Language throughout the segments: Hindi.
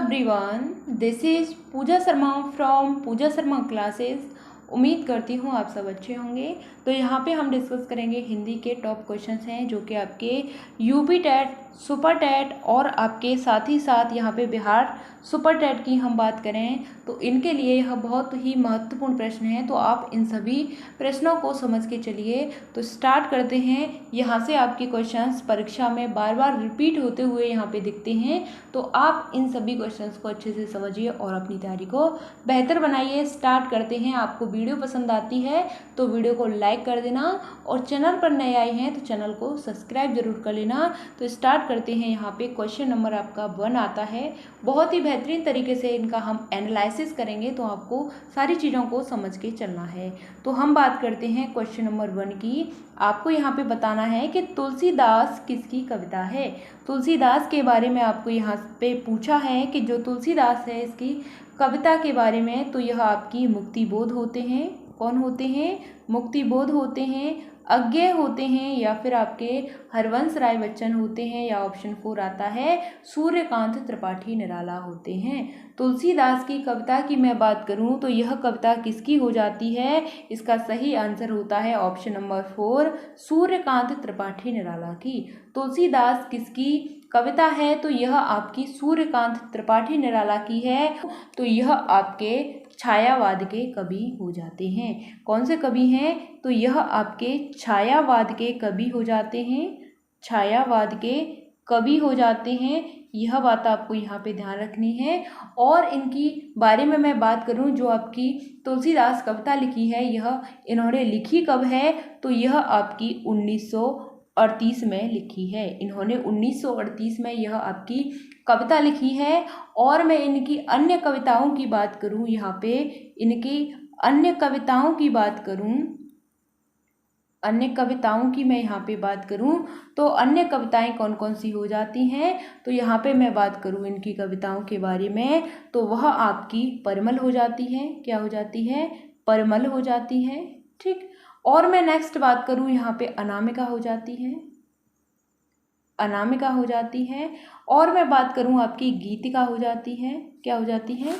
everyone, this is Pooja Sharma from Pooja Sharma classes. उम्मीद करती हूँ आप सब अच्छे होंगे। तो यहाँ पे हम डिस्कस करेंगे हिंदी के टॉप क्वेश्चंस हैं जो कि आपके यूपी टेट, सुपर टेट और आपके साथ ही साथ यहाँ पे बिहार सुपर टेट की हम बात करें तो इनके लिए यह बहुत ही महत्वपूर्ण प्रश्न है। तो आप इन सभी प्रश्नों को समझ के चलिए। तो स्टार्ट करते हैं। यहाँ से आपके क्वेश्चंस परीक्षा में बार बार रिपीट होते हुए यहाँ पे दिखते हैं, तो आप इन सभी क्वेश्चंस को अच्छे से समझिए और अपनी तैयारी को बेहतर बनाइए। स्टार्ट करते हैं। आपको वीडियो पसंद आती है तो वीडियो को लाइक कर देना और चैनल पर नए आए हैं तो चैनल को सब्सक्राइब जरूर कर लेना। तो स्टार्ट करते हैं। यहाँ पे क्वेश्चन नंबर आपका 1 आता है। बहुत ही बेहतरीन तरीके से इनका हम एनालिसिस करेंगे, तो आपको सारी चीज़ों को समझ के चलना है। तो हम बात करते हैं क्वेश्चन नंबर 1 की। आपको यहाँ पे बताना है कि तुलसीदास किसकी कविता है। तुलसीदास के बारे में आपको यहाँ पे पूछा है कि जो तुलसीदास है इसकी कविता के बारे में, तो यह आपकी मुक्तिबोध होते हैं। कौन होते हैं? मुक्तिबोध होते हैं, अज्ञेय होते हैं, या फिर आपके हरवंश राय बच्चन होते हैं, या ऑप्शन 4 आता है सूर्यकांत त्रिपाठी निराला होते हैं। तुलसीदास की कविता की मैं बात करूं तो यह कविता किसकी हो जाती है? इसका सही आंसर होता है ऑप्शन नंबर 4 सूर्यकांत त्रिपाठी निराला की। तुलसीदास किसकी कविता है? तो यह आपकी सूर्यकांत त्रिपाठी निराला की है। तो यह आपके छायावाद के कवि हो जाते हैं। कौन से कवि हैं? तो यह आपके छायावाद के कवि हो जाते हैं। छायावाद के कवि हो जाते हैं। यह बात आपको यहाँ पे ध्यान रखनी है। और इनकी बारे में मैं बात करूँ, जो आपकी तुलसीदास कविता लिखी है यह इन्होंने लिखी कब है? तो यह आपकी 1938 में लिखी है। इन्होंने 1938 में यह आपकी कविता लिखी है। और मैं इनकी अन्य कविताओं की बात करूं, यहाँ पे इनकी अन्य कविताओं की बात करूं, अन्य कविताओं की मैं यहाँ पे बात करूं तो अन्य कविताएं कौन कौन सी हो जाती हैं? तो यहाँ पे मैं बात करूं इनकी कविताओं के बारे में तो वह आपकी परिमल हो जाती है। क्या हो जाती है? परिमल हो जाती है। ठीक। और मैं नेक्स्ट बात करूं, यहाँ पे अनामिका हो जाती है। अनामिका हो जाती है। और मैं बात करूं आपकी गीतिका हो जाती है। क्या हो जाती है?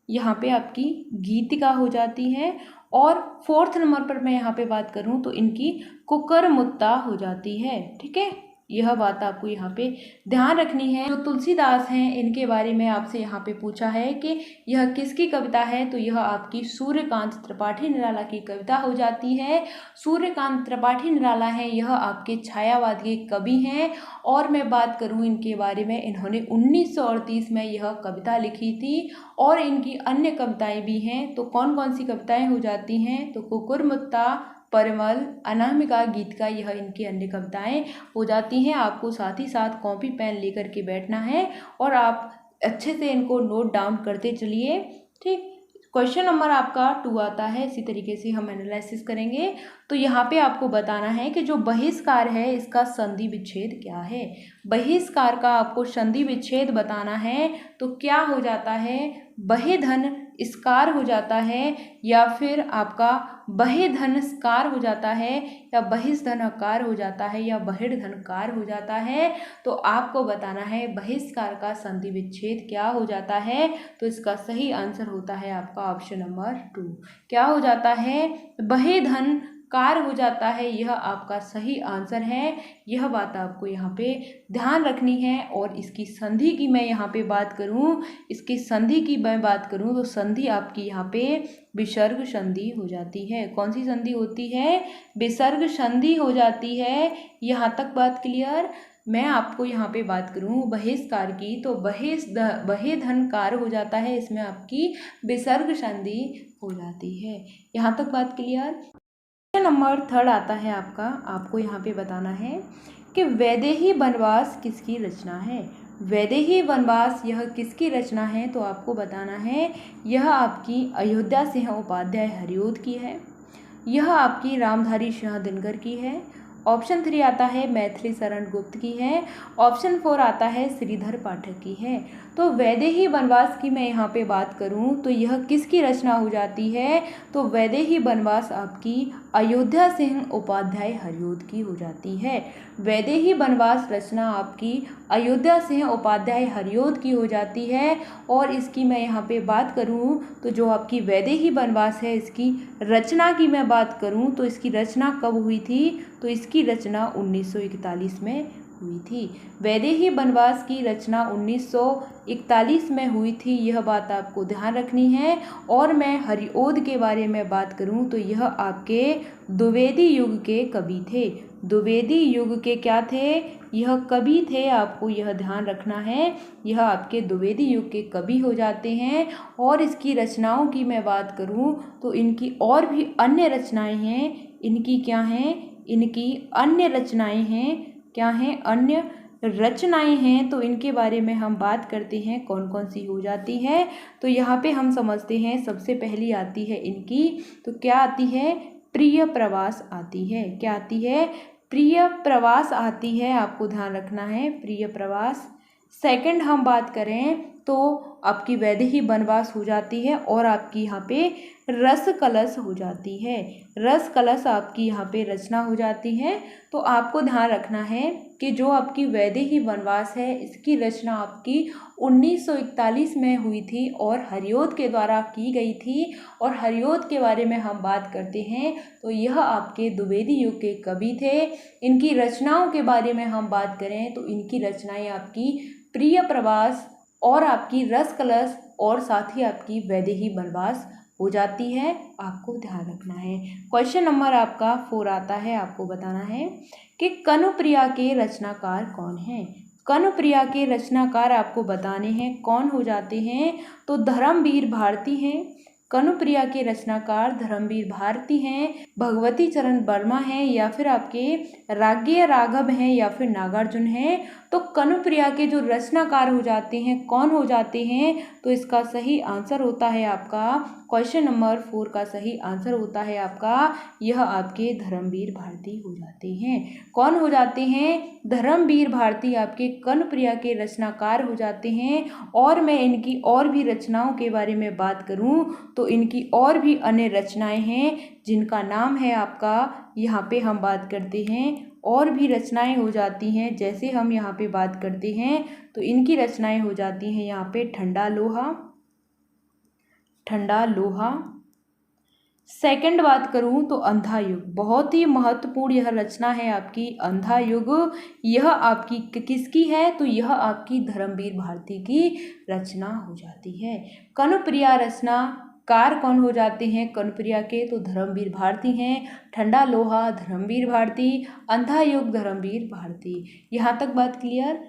यहाँ पे आपकी गीतिका हो जाती है। और 4th नंबर पर मैं यहाँ पे बात करूं तो इनकी कुकरमुत्ता हो जाती है। ठीक है, यह बात आपको यहाँ पे ध्यान रखनी है। जो तुलसीदास हैं इनके बारे में आपसे यहाँ पे पूछा है कि यह किसकी कविता है, तो यह आपकी सूर्यकांत त्रिपाठी निराला की कविता हो जाती है। सूर्यकांत त्रिपाठी निराला है, यह आपके छायावाद के कवि हैं। और मैं बात करूँ इनके बारे में, इन्होंने 1938 में यह कविता लिखी थी। और इनकी अन्य कविताएं भी हैं। तो कौन कौन सी कविताएं हो जाती हैं? तो कुकुरमुत्ता, परिमल, अनामिका, गीत का, यह इनकी अन्य कविताएं हो जाती हैं। आपको साथ ही साथ कॉपी पेन लेकर के बैठना है और आप अच्छे से इनको नोट डाउन करते चलिए। ठीक। क्वेश्चन नंबर आपका 2 आता है। इसी तरीके से हम एनालिसिस करेंगे। तो यहाँ पे आपको बताना है कि जो बहिष्कार है इसका संधि विच्छेद क्या है। बहिष्कार का आपको संधि विच्छेद बताना है। तो क्या हो जाता है? बहिधन स्कार हो जाता है, या फिर आपका बहिधनस्कार हो जाता है, या बहिष्धनकार हो जाता है, या बहिर्धनकार हो जाता है। तो आपको बताना है बहिष्कार का संधि विच्छेद क्या हो जाता है। तो इसका सही आंसर होता है आपका ऑप्शन नंबर 2। क्या हो जाता है? बहिधन कार हो जाता है। यह आपका सही आंसर है। यह बात आपको यहाँ पे ध्यान रखनी है। और इसकी संधि की मैं यहाँ पे बात करूँ, इसकी संधि की मैं बात करूँ तो संधि आपकी यहाँ पे विसर्ग संधि हो जाती है। कौन सी संधि होती है? विसर्ग संधि हो जाती है। यहाँ तक बात क्लियर? मैं आपको यहाँ पे बात करूँ बहिष्कार की तो बहिधनकार हो जाता है, इसमें आपकी विसर्ग संधि हो जाती है। यहाँ तक बात क्लियर? नंबर 3 आता है आपका। आपको यहाँ पे बताना है कि वैदेही वनवास किसकी रचना है। वैदेही वनवास यह किसकी रचना है? तो आपको बताना है यह आपकी अयोध्या सिंह उपाध्याय हरिऔध की है। यह आपकी रामधारी सिंह दिनकर की है। ऑप्शन 3 आता है मैथिली शरण गुप्त की है। ऑप्शन 4 आता है श्रीधर पाठक की है। तो वैदेही वनवास की मैं यहाँ पे बात करूँ तो यह किसकी रचना हो जाती है? तो वैदेही वनवास आपकी अयोध्या सिंह उपाध्याय हरिऔध की हो जाती है। वैदेही वनवास रचना आपकी अयोध्या सिंह उपाध्याय हरिऔध की हो जाती है। और इसकी मैं यहाँ पे बात करूँ तो जो आपकी वैदेही वनवास है इसकी रचना की मैं बात करूँ तो इसकी रचना कब हुई थी, तो इसकी रचना 1941 में हुई थी। वैदेही वनवास की रचना 1941 में हुई थी, यह बात आपको ध्यान रखनी है। और मैं हरिऔध के बारे में बात करूं तो यह आपके द्विवेदी युग के कवि थे। द्विवेदी युग के क्या थे, यह कवि थे, आपको यह ध्यान रखना है। यह आपके द्विवेदी युग के कवि हो जाते हैं। और इसकी रचनाओं की मैं बात करूं तो इनकी और भी अन्य रचनाएं हैं। इनकी क्या हैं, इनकी अन्य रचनाएं हैं, क्या हैं, अन्य रचनाएं हैं। तो इनके बारे में हम बात करते हैं कौन कौन सी हो जाती है। तो यहाँ पे हम समझते हैं, सबसे पहली आती है इनकी, तो क्या आती है, प्रिय प्रवास आती है। क्या आती है, प्रिय प्रवास आती है, आपको ध्यान रखना है, प्रिय प्रवास। सेकंड हम बात करें तो आपकी वैदेही वनवास हो जाती है। और आपकी यहाँ पे रस कलश हो जाती है। रस कलश आपकी यहाँ पे रचना हो जाती है। तो आपको ध्यान रखना है कि जो आपकी वैदेही वनवास है इसकी रचना आपकी 1941 में हुई थी और हरिऔध के द्वारा की गई थी। और हरिऔध के बारे में हम बात करते हैं तो यह आपके द्विवेदी युग के कवि थे। इनकी रचनाओं के बारे में हम बात करें तो इनकी रचनाएं आपकी प्रिय प्रवास और आपकी रस कलश और साथ ही आपकी वैदेही वनवास हो जाती है, आपको ध्यान रखना है। क्वेश्चन नंबर आपका 4 आता है, आपको बताना है कि कनुप्रिया के रचनाकार कौन हैं। कनुप्रिया के रचनाकार आपको बताने हैं कौन हो जाते हैं, तो धर्मवीर भारती हैं। कनुप्रिया के रचनाकार धर्मवीर भारती हैं, भगवती चरण वर्मा हैं, या फिर आपके राग्य राघव हैं, या फिर नागार्जुन हैं। तो कनुप्रिया के जो रचनाकार हो जाते हैं कौन हो जाते हैं, तो इसका सही आंसर होता है आपका क्वेश्चन नंबर 4 का सही आंसर होता है आपका, यह आपके धर्मवीर भारती हो जाते हैं। कौन हो जाते हैं, धर्मवीर भारती आपके कनुप्रिया के रचनाकार हो जाते हैं। और मैं इनकी और भी रचनाओं के बारे में बात करूं तो इनकी और भी अन्य रचनाएं हैं जिनका नाम है आपका, यहाँ पे हम बात करते हैं और भी रचनाएं हो जाती हैं। जैसे हम यहाँ पे बात करते हैं तो इनकी रचनाएं हो जाती हैं यहाँ पे ठंडा लोहा, ठंडा लोहा। सेकंड बात करूं तो अंधा युग, बहुत ही महत्वपूर्ण यह रचना है आपकी अंधा युग। यह आपकी किसकी है, तो यह आपकी धर्मवीर भारती की रचना हो जाती है। कनुप्रिया रचना कार कौन हो जाते हैं कनुप्रिया के, तो धर्मवीर भारती हैं। ठंडा लोहा धर्मवीर भारती, अंधा युग धर्मवीर भारती। यहाँ तक बात क्लियर।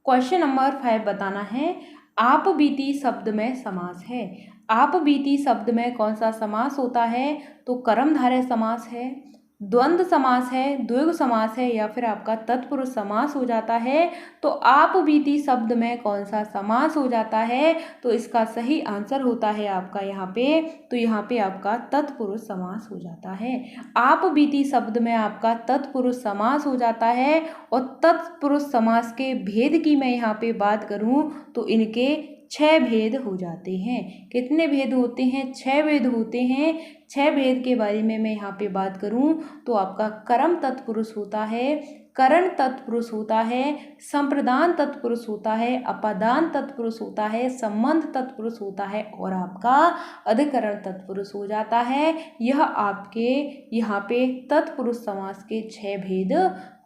क्वेश्चन नंबर 5 बताना है, आप बीती शब्द में समास है। आप बीती शब्द में कौन सा समास होता है, तो कर्मधारय समास है, द्वंद्व समास है, द्विगु समास है, या फिर आपका तत्पुरुष समास हो जाता है। तो आप बीती शब्द में कौन सा समास हो जाता है, तो इसका सही आंसर होता है आपका यहाँ पे, तो यहाँ पे आपका तत्पुरुष समास हो जाता है। आप बीती शब्द में आपका तत्पुरुष समास हो जाता है। और तत्पुरुष समास के भेद की मैं यहाँ पे बात करूँ तो इनके 6 भेद हो जाते हैं। कितने भेद होते हैं, 6 भेद होते हैं। 6 भेद के बारे में मैं यहाँ पे बात करूँ तो आपका कर्म तत्पुरुष होता है, करण तत्पुरुष होता है, संप्रदान तत्पुरुष होता है, अपादान तत्पुरुष होता है, संबंध तत्पुरुष होता है और आपका अधिकरण तत्पुरुष हो जाता है। यह आपके यहाँ पे तत्पुरुष समास के 6 भेद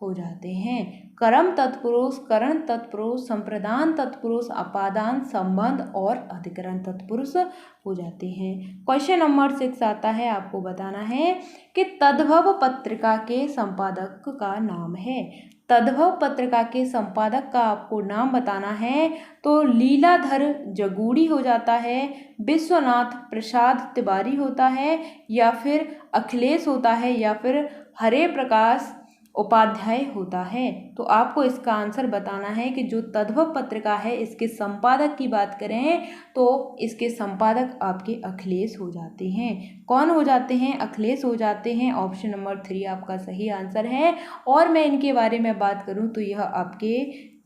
हो जाते हैं। कर्म तत्पुरुष, करण तत्पुरुष, संप्रदान तत्पुरुष, अपादान, संबंध और अधिकरण तत्पुरुष हो जाते हैं। क्वेश्चन नंबर 6 आता है, आपको बताना है कि तद्भव पत्रिका के संपादक का नाम है। तद्भव पत्रिका के संपादक का आपको नाम बताना है, तो लीलाधर जगूड़ी हो जाता है, विश्वनाथ प्रसाद तिवारी होता है, या फिर अखिलेश होता है, या फिर हरे प्रकाश उपाध्याय होता है। तो आपको इसका आंसर बताना है कि जो तद्भव पत्रिका है इसके संपादक की बात करें तो इसके संपादक आपके अखिलेश हो जाते हैं। कौन हो जाते हैं, अखिलेश हो जाते हैं। ऑप्शन नंबर 3 आपका सही आंसर है। और मैं इनके बारे में बात करूं तो यह आपके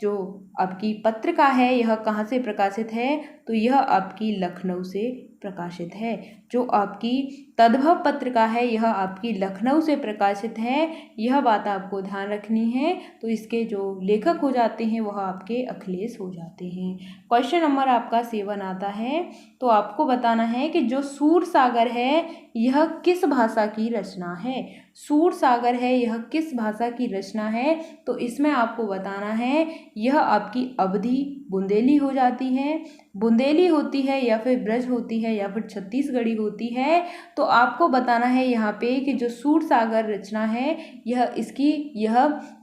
जो आपकी पत्रिका है यह कहाँ से प्रकाशित है, तो यह आपकी लखनऊ से प्रकाशित है। जो आपकी तद्भव पत्रिका है यह आपकी लखनऊ से प्रकाशित है, यह बात आपको ध्यान रखनी है। तो इसके जो लेखक हो जाते हैं वह आपके अखिलेश हो जाते हैं। क्वेश्चन नंबर आपका 7 आता है। तो आपको बताना है कि जो सूरसागर है यह किस भाषा की रचना है। सूरसागर है यह किस भाषा की रचना है। तो इसमें आपको बताना है यह आपकी अवधी बुंदेली हो जाती है, बुंदेली होती है या फिर ब्रज होती है या फिर छत्तीसगढ़ी होती है। तो आपको बताना है यहाँ पे कि जो सूरसागर रचना है यह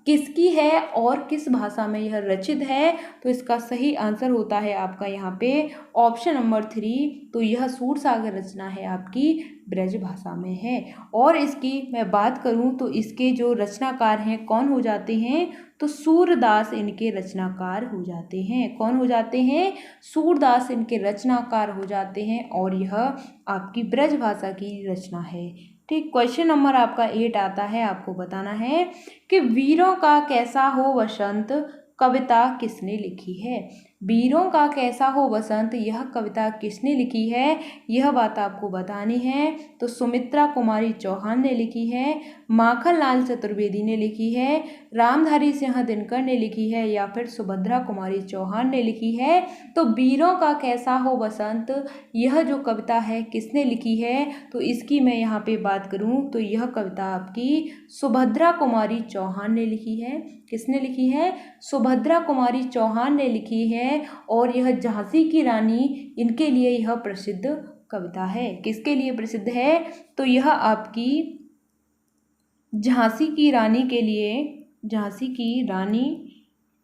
किसकी है और किस भाषा में यह रचित है। तो इसका सही आंसर होता है आपका यहाँ पे ऑप्शन नंबर 3। तो यह सूरसागर रचना है आपकी ब्रज भाषा में है। और इसकी मैं बात करूँ तो इसके जो रचनाकार हैं कौन हो जाते हैं, तो सूरदास इनके रचनाकार हो जाते हैं। कौन हो जाते हैं, सूरदास इनके रचनाकार हो जाते हैं और यह आपकी ब्रज भाषा की रचना है। ठीक, क्वेश्चन नंबर आपका 8 आता है। आपको बताना है कि वीरों का कैसा हो वसंत कविता किसने लिखी है। वीरों का कैसा हो बसंत यह कविता किसने लिखी है, यह बात आपको बतानी है। तो सुमित्रा कुमारी चौहान ने लिखी है, माखनलाल चतुर्वेदी ने लिखी है, रामधारी सिंह दिनकर ने लिखी है या फिर सुभद्रा कुमारी चौहान ने लिखी है। तो वीरों का कैसा हो बसंत यह जो कविता है किसने लिखी है, तो इसकी मैं यहाँ पे बात करूँ तो यह कविता आपकी सुभद्रा कुमारी चौहान ने लिखी है। किसने लिखी है, सुभद्रा कुमारी चौहान ने लिखी है। और यह झांसी की रानी इनके लिए यह प्रसिद्ध कविता है। किसके लिए प्रसिद्ध है, तो यह आपकी झांसी की रानी के लिए, झांसी की रानी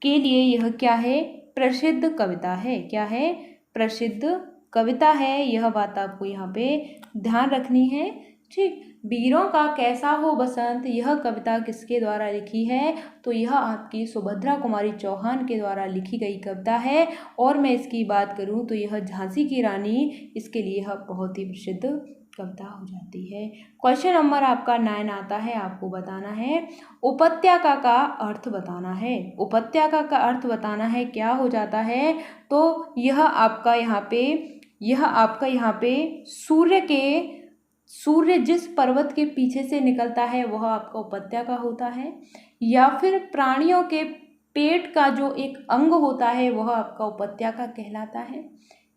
के लिए यह क्या है, प्रसिद्ध कविता है। क्या है, प्रसिद्ध कविता है। यह बात आपको यहाँ पे ध्यान रखनी है। ठीक, वीरों का कैसा हो बसंत यह कविता किसके द्वारा लिखी है, तो यह आपकी सुभद्रा कुमारी चौहान के द्वारा लिखी गई कविता है। और मैं इसकी बात करूं तो यह झांसी की रानी इसके लिए यह बहुत ही प्रसिद्ध कविता हो जाती है। क्वेश्चन नंबर आपका 9 आता है। आपको बताना है उपत्यका का अर्थ बताना है। उपत्यका का अर्थ बताना है क्या हो जाता है, तो यह आपका यहाँ पे सूर्य जिस पर्वत के पीछे से निकलता है वह आपका उपत्यका होता है, या फिर प्राणियों के पेट का जो एक अंग होता है वह आपका उपत्यका कहलाता है,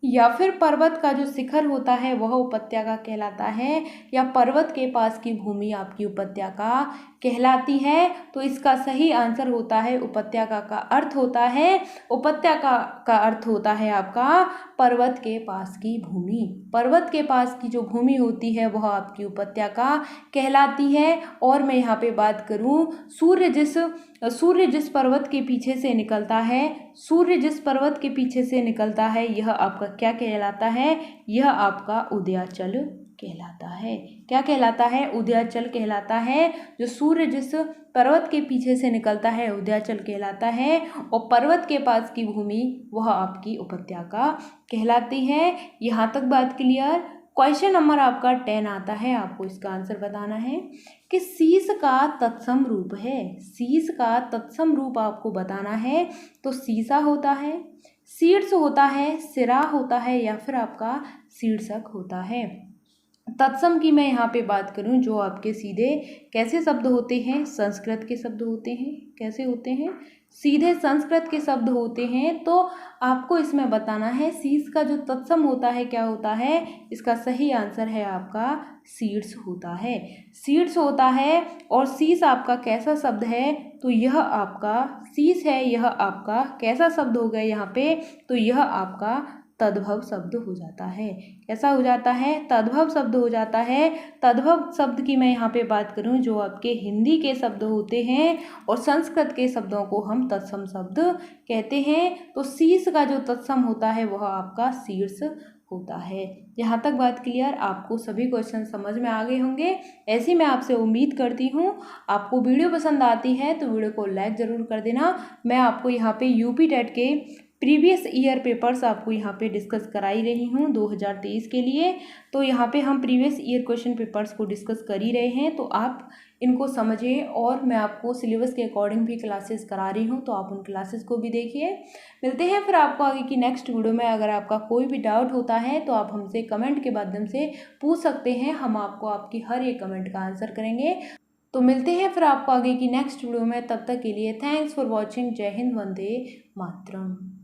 या फिर पर्वत का जो शिखर होता है वह उपत्यका कहलाता है, या पर्वत के पास की भूमि आपकी उपत्यका कहलाती है। तो इसका सही आंसर होता है उपत्यका का अर्थ होता है, उपत्यका का अर्थ होता है आपका पर्वत के पास की भूमि। पर्वत के पास की जो भूमि होती है वह आपकी उपत्यका कहलाती है। और मैं यहाँ पे बात करूँ सूर्य जिस पर्वत के पीछे से निकलता है, सूर्य जिस पर्वत के पीछे से निकलता है यह आपका क्या कहलाता है, यह आपका उदयाचल कहलाता है। क्या कहलाता है, उदयाचल कहलाता है। जो सूर्य जिस पर्वत के पीछे से निकलता है उदयाचल कहलाता है, और पर्वत के पास की भूमि वह आपकी उपत्यका कहलाती है। यहाँ तक बात क्लियर। क्वेश्चन नंबर आपका 10 आता है। आपको इसका आंसर बताना है कि शीश का तत्सम रूप है। शीश का तत्सम रूप आपको बताना है। तो शीशा होता है, शीर्ष होता है, सिरा होता है या फिर आपका शीर्षक होता है। तत्सम की मैं यहाँ पे बात करूँ जो आपके सीधे कैसे शब्द होते हैं, संस्कृत के शब्द होते हैं। कैसे होते हैं, सीधे संस्कृत के शब्द होते हैं। तो आपको इसमें बताना है शीश का जो तत्सम होता है क्या होता है, इसका सही आंसर है आपका शीर्ष होता है। शीर्ष होता है। और शीश आपका कैसा शब्द है, तो यह आपका शीश है, यह आपका कैसा शब्द हो गया यहाँ पे, तो यह आपका तद्भव शब्द हो जाता है। कैसा हो जाता है, तद्भव शब्द हो जाता है। तद्भव शब्द की मैं यहाँ पे बात करूँ जो आपके हिंदी के शब्द होते हैं और संस्कृत के शब्दों को हम तत्सम शब्द कहते हैं। तो शीश का जो तत्सम होता है वह आपका शीर्ष होता है। यहाँ तक बात क्लियर, आपको सभी क्वेश्चन समझ में आ गए होंगे, ऐसी मैं आपसे उम्मीद करती हूँ। आपको वीडियो पसंद आती है तो वीडियो को लाइक ज़रूर कर देना। मैं आपको यहाँ पे यूपी टेट के प्रीवियस ईयर पेपर्स आपको यहाँ पे डिस्कस करा ही रही हूँ 2023 के लिए। तो यहाँ पे हम प्रीवियस ईयर क्वेश्चन पेपर्स को डिस्कस कर ही रहे हैं, तो आप इनको समझिए। और मैं आपको सिलेबस के अकॉर्डिंग भी क्लासेस करा रही हूँ, तो आप उन क्लासेस को भी देखिए। मिलते हैं फिर आपको आगे की नेक्स्ट वीडियो में। अगर आपका कोई भी डाउट होता है तो आप हमसे कमेंट के माध्यम से पूछ सकते हैं, हम आपको आपकी हर एक कमेंट का आंसर करेंगे। तो मिलते हैं फिर आपको आगे की नेक्स्ट वीडियो में, तब तक के लिए थैंक्स फॉर वॉचिंग। जय हिंद, वंदे मातरम।